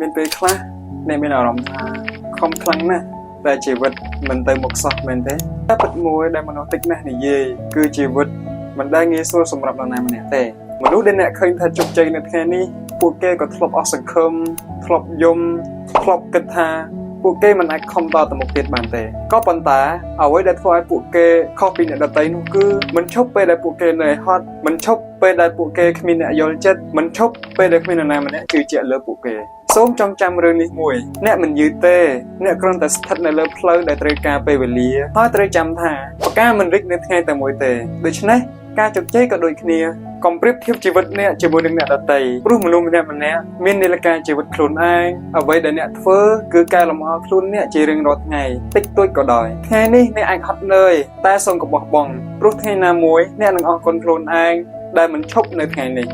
មានពេលខ្លះអ្នកមានអារម្មណ៍ថាខំខ្លាំងណាស់តែជីវិតមិនទៅមុខសោះមែនទេតែពិតមួយដែលមនុស្សតិចណាស់និយាយគឺជីវិតមិនដែលងាយស្រួលសម្រាប់នរណាម្នាក់ទេមនុស្សដែលអ្នកឃើញថាជោគជ័យនៅថ្ងៃនេះពួកគេក៏ធ្លាប់អស់សង្ឃឹមធ្លាប់យំធ្លាប់គិតថាពួកគេមិនអាចខំតទៅមុខទៀតបានទេក៏ប៉ុន្តែអ្វីដែលធ្វើឲ្យពួកគេខុសពីអ្នកដទៃនោះគឺមិនឈប់ពេលដែលពួកគេនៅហត់មិនឈប់ពេលដែលពួកគេគ្មានអ្នកយល់ចិត្តមិនឈប់ពេលដែលគ្មាននរណាម្នាក់ជឿជាក់លើពួកគេសូមចងចាំរឿងនេះមួយអ្នកមិនយឺតទេអ្នកគ្រាន់តែស្ថិតនៅលើផ្លូវដែលត្រូវការពេលវេលាហើយត្រូវចាំថាប្រការមិនរីកនៅថ្ងៃតែមួយទេដូច្នេះការជោគជ័យក៏ដូចគ្នាកុំប្រៀបធៀបជីវិតអ្នកជាមួយនឹងអ្នកដទៃព្រោះមនុស្សម្នាក់មាននាឡិកាជីវិតខ្លួនឯងអ្វីដែលអ្នកធ្វើគឺកែលម្អខ្លួនអ្នកជារៀងរាល់ថ្ងៃតិចតួចក៏ដោយថ្ងៃនេះអ្នកអាចហត់នឿយតែសូមកុំបោះបង់ព្រោះថ្ងៃណាមួយអ្នកនឹងអរគុណខ្លួនឯងដែលមិនឈប់នៅថ្ងៃនេះ